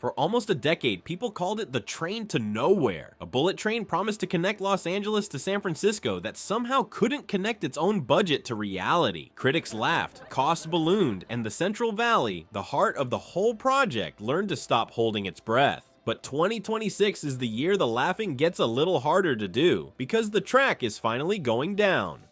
For almost a decade, people called it the train to nowhere. A bullet train promised to connect Los Angeles to San Francisco that somehow couldn't connect its own budget to reality. Critics laughed, costs ballooned, and the Central Valley, the heart of the whole project, learned to stop holding its breath. But 2026 is the year the laughing gets a little harder to do, because the track is finally going down.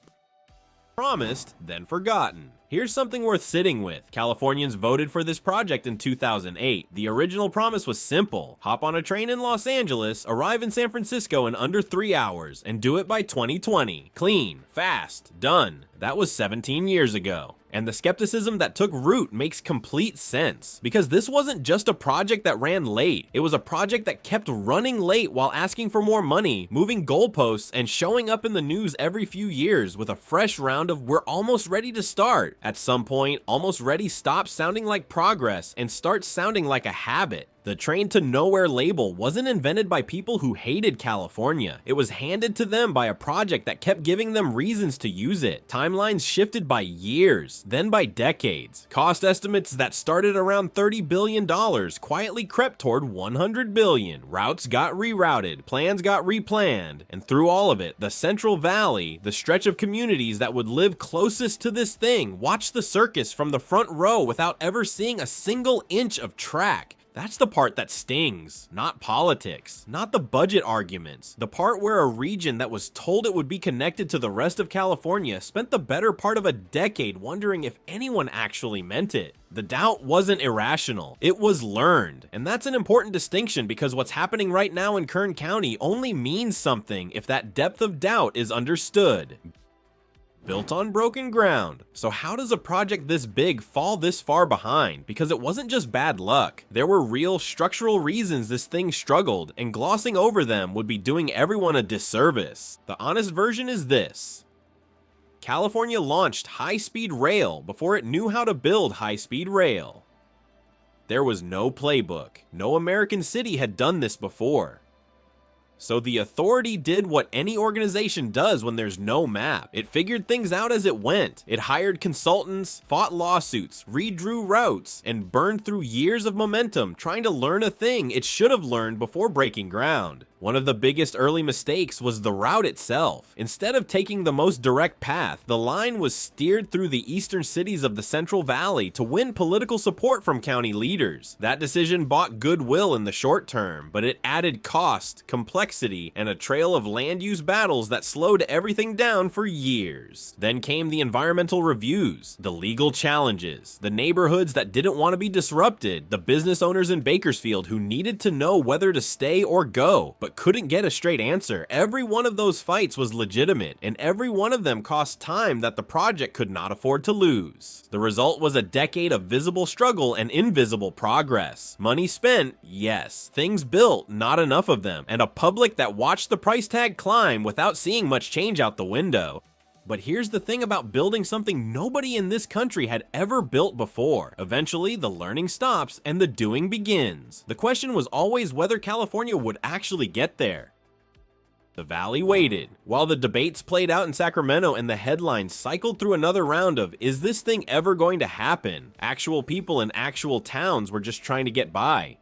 Promised, then forgotten. Here's something worth sitting with. Californians voted for this project in 2008. The original promise was simple. Hop on a train in Los Angeles, arrive in San Francisco in under 3 hours, and do it by 2020. Clean, fast, done. That was 17 years ago. And the skepticism that took root makes complete sense, because this wasn't just a project that ran late. It was a project that kept running late while asking for more money, moving goalposts, and showing up in the news every few years with a fresh round of "we're almost ready to start." At some point, almost ready stops sounding like progress and starts sounding like a habit. The train to nowhere label wasn't invented by people who hated California. It was handed to them by a project that kept giving them reasons to use it. Timelines shifted by years, then by decades. Cost estimates that started around $30 billion quietly crept toward $100 billion. Routes got rerouted, plans got replanned, and through all of it, the Central Valley, the stretch of communities that would live closest to this thing, watched the circus from the front row without ever seeing a single inch of track. That's the part that stings, not politics, not the budget arguments. The part where a region that was told it would be connected to the rest of California spent the better part of a decade wondering if anyone actually meant it. The doubt wasn't irrational, it was learned. And that's an important distinction, because what's happening right now in Kern County only means something if that depth of doubt is understood. Built on broken ground. So how does a project this big fall this far behind? Because it wasn't just bad luck. There were real structural reasons this thing struggled, and glossing over them would be doing everyone a disservice. The honest version is this. California launched high-speed rail before it knew how to build high-speed rail. There was no playbook. No American city had done this before. So the authority did what any organization does when there's no map. It figured things out as it went. It hired consultants, fought lawsuits, redrew routes, and burned through years of momentum trying to learn a thing it should have learned before breaking ground. One of the biggest early mistakes was the route itself. Instead of taking the most direct path, the line was steered through the eastern cities of the Central Valley to win political support from county leaders. That decision bought goodwill in the short term, but it added cost, complexity, and a trail of land use battles that slowed everything down for years. Then came the environmental reviews, the legal challenges, the neighborhoods that didn't want to be disrupted, the business owners in Bakersfield who needed to know whether to stay or go, but couldn't get a straight answer. Every one of those fights was legitimate, and every one of them cost time that the project could not afford to lose. The result was a decade of visible struggle and invisible progress. Money spent, yes. Things built, not enough of them, and a public that watched the price tag climb without seeing much change out the window. But here's the thing about building something nobody in this country had ever built before. Eventually, the learning stops and the doing begins. The question was always whether California would actually get there. The Valley waited. While the debates played out in Sacramento and the headlines cycled through another round of, is this thing ever going to happen? Actual people in actual towns were just trying to get by.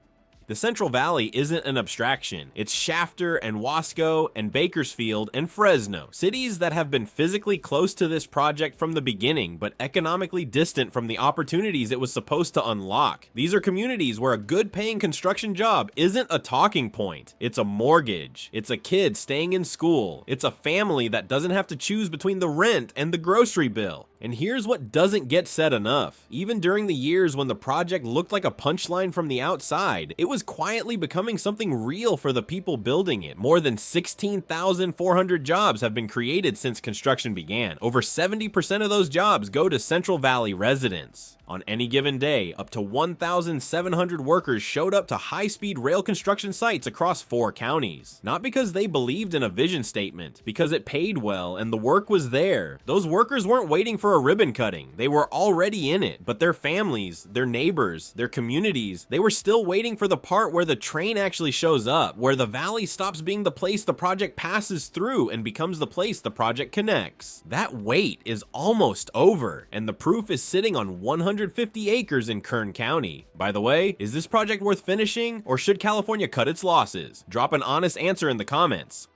The Central Valley isn't an abstraction. It's Shafter and Wasco and Bakersfield and Fresno, cities that have been physically close to this project from the beginning, but economically distant from the opportunities it was supposed to unlock. These are communities where a good paying construction job isn't a talking point. It's a mortgage. It's a kid staying in school. It's a family that doesn't have to choose between the rent and the grocery bill. And here's what doesn't get said enough. Even during the years when the project looked like a punchline from the outside, it was quietly becoming something real for the people building it. More than 16,400 jobs have been created since construction began. Over 70% of those jobs go to Central Valley residents. On any given day, up to 1,700 workers showed up to high-speed rail construction sites across 4 counties. Not because they believed in a vision statement, because it paid well and the work was there. Those workers weren't waiting for a ribbon cutting. They were already in it, but their families, their neighbors, their communities, they were still waiting for the part where the train actually shows up, where the valley stops being the place the project passes through and becomes the place the project connects. That wait is almost over, and the proof is sitting on 100 150 acres in Kern County. By the way, is this project worth finishing, or should California cut its losses? Drop an honest answer in the comments.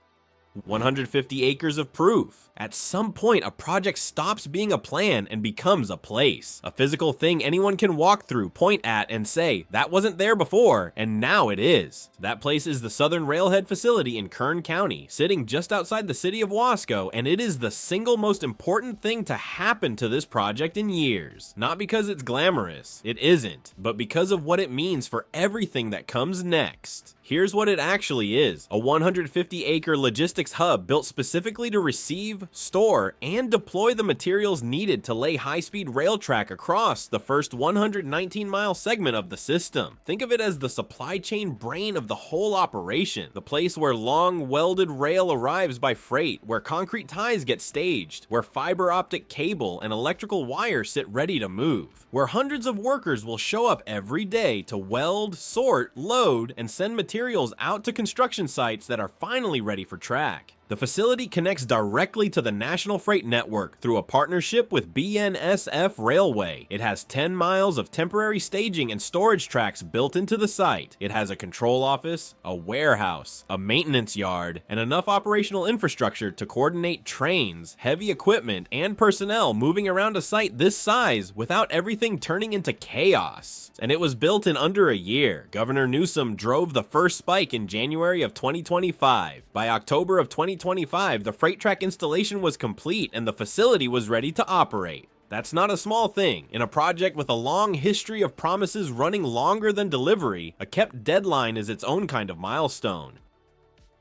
150 acres of proof. At some point, a project stops being a plan and becomes a place. A physical thing anyone can walk through, point at, and say, that wasn't there before, and now it is. That place is the Southern Railhead Facility in Kern County, sitting just outside the city of Wasco, and it is the single most important thing to happen to this project in years. Not because it's glamorous, it isn't, but because of what it means for everything that comes next. Here's what it actually is: a 150-acre logistics hub built specifically to receive, store, and deploy the materials needed to lay high-speed rail track across the first 119-mile segment of the system. Think of it as the supply chain brain of the whole operation, the place where long welded rail arrives by freight, where concrete ties get staged, where fiber optic cable and electrical wire sit ready to move, where hundreds of workers will show up every day to weld, sort, load, and send materials out to construction sites that are finally ready for track. The facility connects directly to the National Freight Network through a partnership with BNSF Railway. It has 10 miles of temporary staging and storage tracks built into the site. It has a control office, a warehouse, a maintenance yard, and enough operational infrastructure to coordinate trains, heavy equipment, and personnel moving around a site this size without everything turning into chaos. And it was built in under a year. Governor Newsom drove the first spike in January of 2025. By October of 2025, the freight track installation was complete and the facility was ready to operate. That's not a small thing. In a project with a long history of promises running longer than delivery, a kept deadline is its own kind of milestone.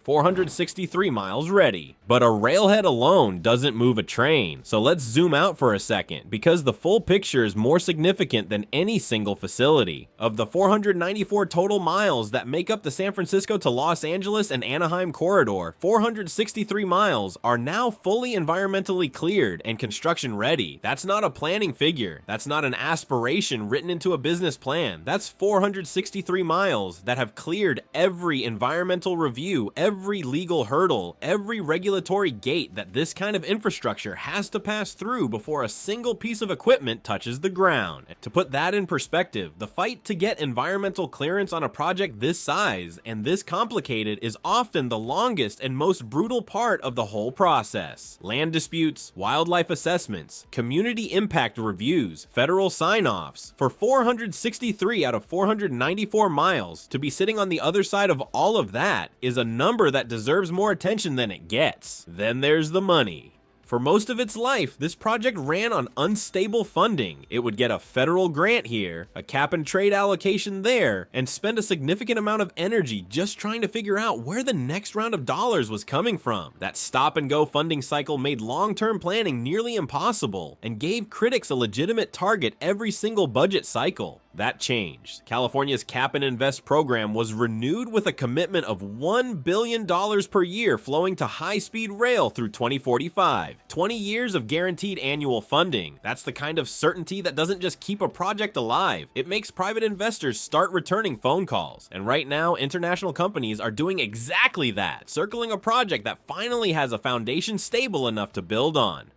463 miles ready. But a railhead alone doesn't move a train, so let's zoom out for a second, because the full picture is more significant than any single facility. Of the 494 total miles that make up the San Francisco to Los Angeles and Anaheim corridor, 463 miles are now fully environmentally cleared and construction ready. That's not a planning figure. That's not an aspiration written into a business plan. That's 463 miles that have cleared every environmental review, every legal hurdle, every regulatory gate that this kind of infrastructure has to pass through before a single piece of equipment touches the ground. To put that in perspective, the fight to get environmental clearance on a project this size and this complicated is often the longest and most brutal part of the whole process. Land disputes, wildlife assessments, community impact reviews, federal sign-offs. For 463 out of 494 miles to be sitting on the other side of all of that is a number that deserves more attention than it gets. Then there's the money. For most of its life, this project ran on unstable funding. It would get a federal grant here, a cap and trade allocation there, and spend a significant amount of energy just trying to figure out where the next round of dollars was coming from. That stop and go funding cycle made long-term planning nearly impossible and gave critics a legitimate target every single budget cycle. That changed. California's Cap and Invest program was renewed with a commitment of $1 billion per year flowing to high-speed rail through 2045. 20 years of guaranteed annual funding. That's the kind of certainty that doesn't just keep a project alive. It makes private investors start returning phone calls. And right now, international companies are doing exactly that, circling a project that finally has a foundation stable enough to build on.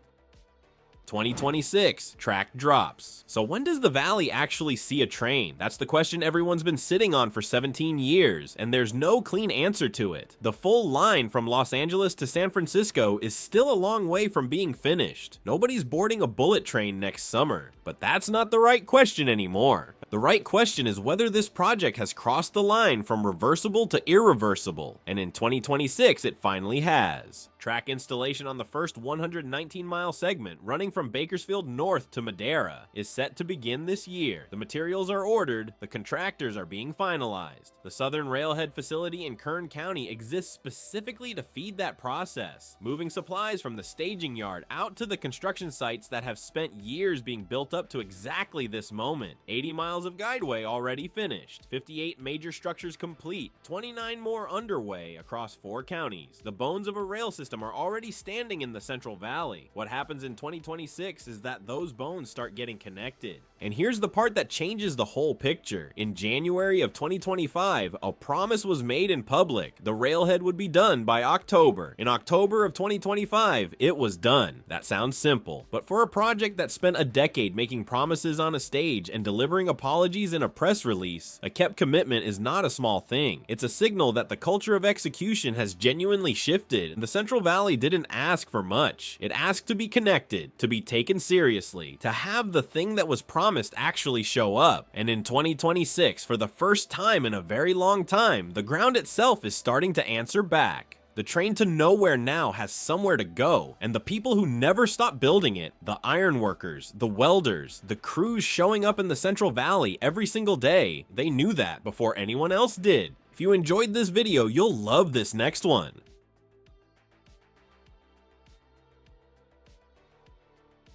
2026, track drops. So when does the Valley actually see a train? That's the question everyone's been sitting on for 17 years, and there's no clean answer to it. The full line from Los Angeles to San Francisco is still a long way from being finished. Nobody's boarding a bullet train next summer, but that's not the right question anymore. The right question is whether this project has crossed the line from reversible to irreversible, and in 2026 it finally has. Track installation on the first 119-mile segment, running from Bakersfield north to Madera, is set to begin this year. The materials are ordered, the contractors are being finalized. The Southern Railhead Facility in Kern County exists specifically to feed that process, moving supplies from the staging yard out to the construction sites that have spent years being built up to exactly this moment. 80 miles of guideway already finished, 58 major structures complete, 29 more underway across 4 counties. The bones of a rail system are already standing in the Central Valley. What happens in 2026 is that those bones start getting connected. And here's the part that changes the whole picture. In January of 2025, a promise was made in public. The railhead would be done by October. In October of 2025, it was done. That sounds simple, but for a project that spent a decade making promises on a stage and delivering apologies in a press release, a kept commitment is not a small thing. It's a signal that the culture of execution has genuinely shifted, and the Central Valley didn't ask for much. It asked to be connected, to be taken seriously, to have the thing that was promised actually show up. And in 2026, for the first time in a very long time, the ground itself is starting to answer back. The train to nowhere now has somewhere to go, and the people who never stopped building it, the ironworkers, the welders, the crews showing up in the Central Valley every single day, they knew that before anyone else did. If you enjoyed this video, you'll love this next one.